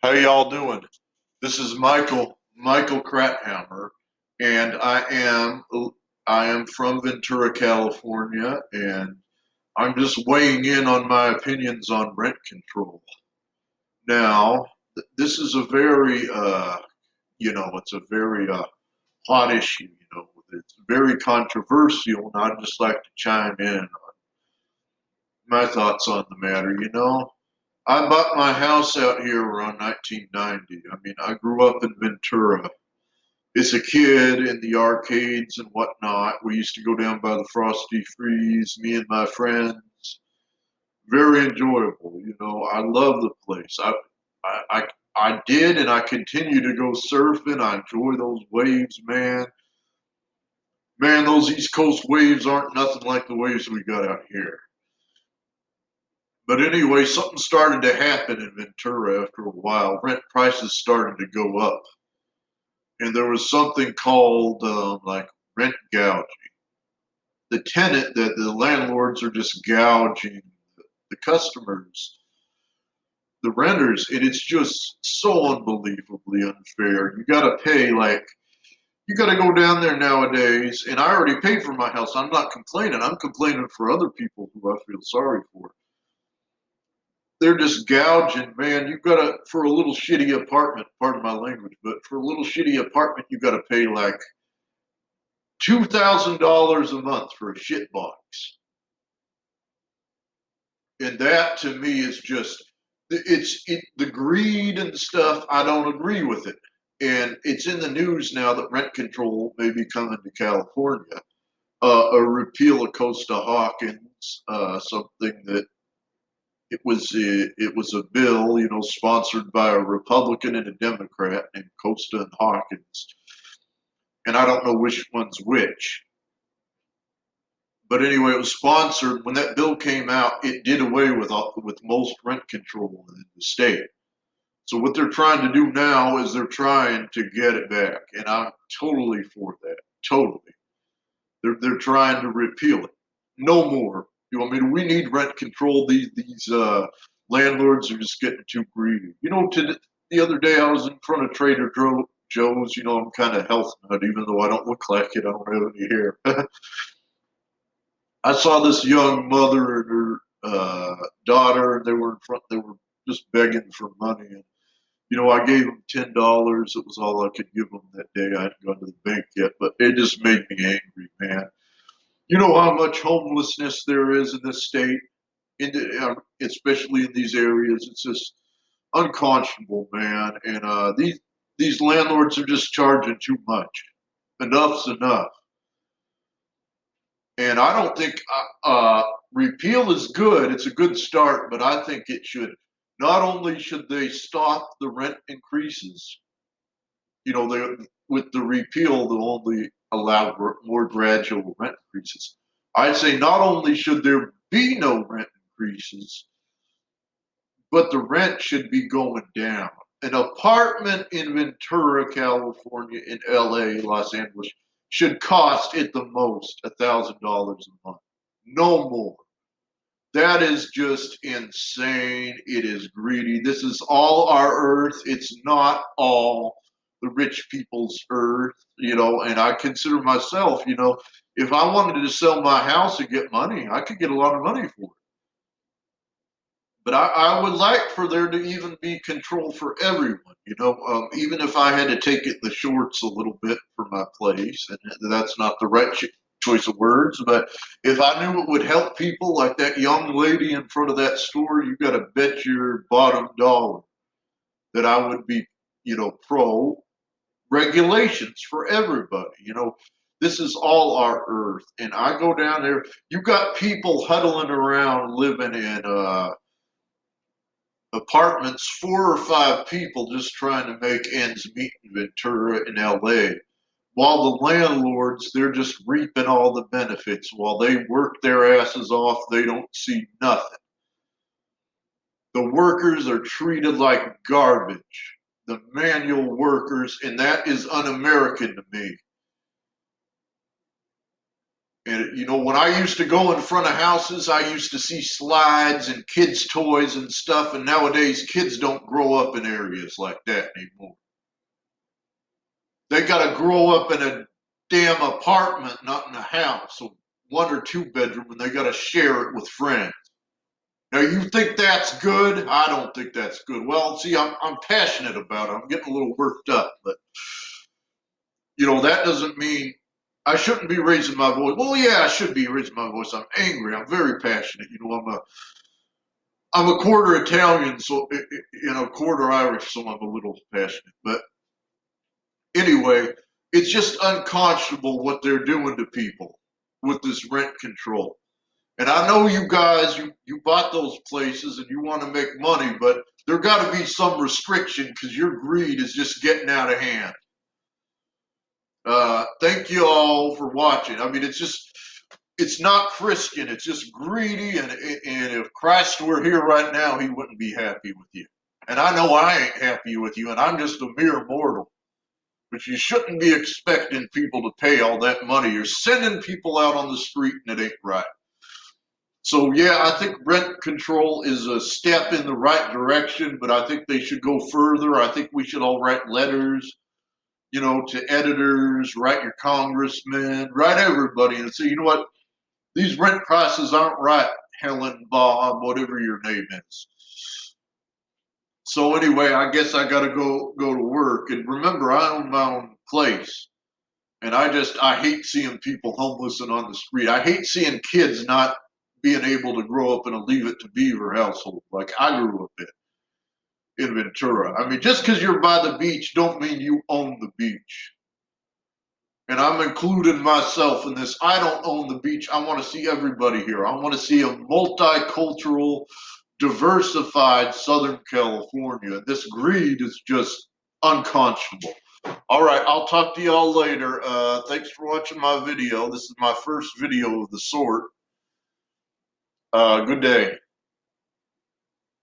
How y'all doing? This is Michael Krauthammer, and I am from Ventura, California, and I'm just weighing in on my opinions on rent control. Now, this is a very it's a very hot issue. It's very controversial, and I'd just like to chime in on my thoughts on the matter. I bought my house out here around 1990. I mean, I grew up in Ventura. As a kid in the arcades and whatnot, we used to go down by the Frosty Freeze, me and my friends. Very enjoyable. I love the place. I did, and I continue to go surfing. I enjoy those waves, man. Man, those East Coast waves aren't nothing like the waves we got out here. But anyway, something started to happen in Ventura after a while. Rent prices started to go up, and there was something called like rent gouging. The landlords are just gouging the customers, the renters, and it's just so unbelievably unfair. You got to go down there nowadays, and I already paid for my house. I'm not complaining. I'm complaining for other people who I feel sorry for. They're just gouging, man. You got to for a little shitty apartment. Pardon my language, but for a little shitty apartment, you got to pay like $2,000 a month for a shit box, and that to me is just the greed and stuff. I don't agree with it, and it's in the news now that rent control may be coming to California. A repeal of Costa-Hawkins, something that it was a bill, sponsored by a Republican and a Democrat named Costa and Hawkins, and I don't know which one's which. But anyway, it was sponsored. When that bill came out, it did away with most rent control in the state. So what they're trying to do now is they're trying to get it back, and I'm totally for that. Totally, they're trying to repeal it. No more. We need rent control. These landlords are just getting too greedy. The other day I was in front of Joe's. I'm kind of health nut, even though I don't look like it. I don't have any hair. I saw this young mother and her daughter. They were in front. They were just begging for money, and I gave them $10. It was all I could give them that day. I hadn't gone to the bank yet, but it just made me angry, man. You know how much homelessness there is in this state, especially in these areas. It's just unconscionable, man. And these landlords are just charging too much. Enough's enough. And I don't think repeal is good. It's a good start, but I think it should not only should they stop the rent increases. With the repeal, they'll only allow more gradual rent increases. I'd say not only should there be no rent increases, but the rent should be going down. An apartment in Ventura, California, in LA, Los Angeles, should cost at the most $1,000 a month. No more. That is just insane. It is greedy. This is all our earth. It's not all the rich people's earth, and I consider myself, if I wanted to sell my house and get money, I could get a lot of money for it. But I would like for there to even be control for everyone, even if I had to take it in the shorts a little bit for my place, and that's not the right choice of words, but if I knew it would help people like that young lady in front of that store, you got to bet your bottom dollar that I would be, pro regulations for everybody. This is all our earth, and I go down there. You got people huddling around living in apartments, 4 or 5 people just trying to make ends meet in Ventura and LA. While the landlords, they're just reaping all the benefits. While they work their asses off, they don't see nothing. The workers are treated like garbage. The manual workers, and that is un American to me. And you know, when I used to go in front of houses, I used to see slides and kids' toys and stuff. And nowadays, kids don't grow up in areas like that anymore. They got to grow up in a damn apartment, not in a house, a 1 or 2 bedroom, and they got to share it with friends. Now, you think that's good? I don't think that's good. Well, see, I'm passionate about it. I'm getting a little worked up, but you know, that doesn't mean I shouldn't be raising my voice. Well, yeah, I should be raising my voice. I'm angry. I'm very passionate. You know, I'm a quarter Italian, so you know, quarter Irish, so I'm a little passionate. But anyway, it's just unconscionable what they're doing to people with this rent control. And I know you guys, you bought those places and you want to make money, but there got to be some restriction because your greed is just getting out of hand. Thank you all for watching. I mean, it's not Christian. It's just greedy. And if Christ were here right now, he wouldn't be happy with you. And I know I ain't happy with you, and I'm just a mere mortal. But you shouldn't be expecting people to pay all that money. You're sending people out on the street, and it ain't right. So, yeah, I think rent control is a step in the right direction, but I think they should go further. I think we should all write letters, you know, to editors, write your congressmen, write everybody and say, you know what, these rent prices aren't right, Helen, Bob, whatever your name is. So anyway, I guess I gotta go to work. And remember, I own my own place. And I hate seeing people homeless and on the street. I hate seeing kids not being able to grow up in a Leave It to Beaver household like I grew up in Ventura. I mean, just because you're by the beach don't mean you own the beach. And I'm including myself in this. I don't own the beach. I want to see everybody here. I want to see a multicultural, diversified Southern California. This greed is just unconscionable. All right, I'll talk to y'all later. Thanks for watching my video. This is my first video of the sort. Good day.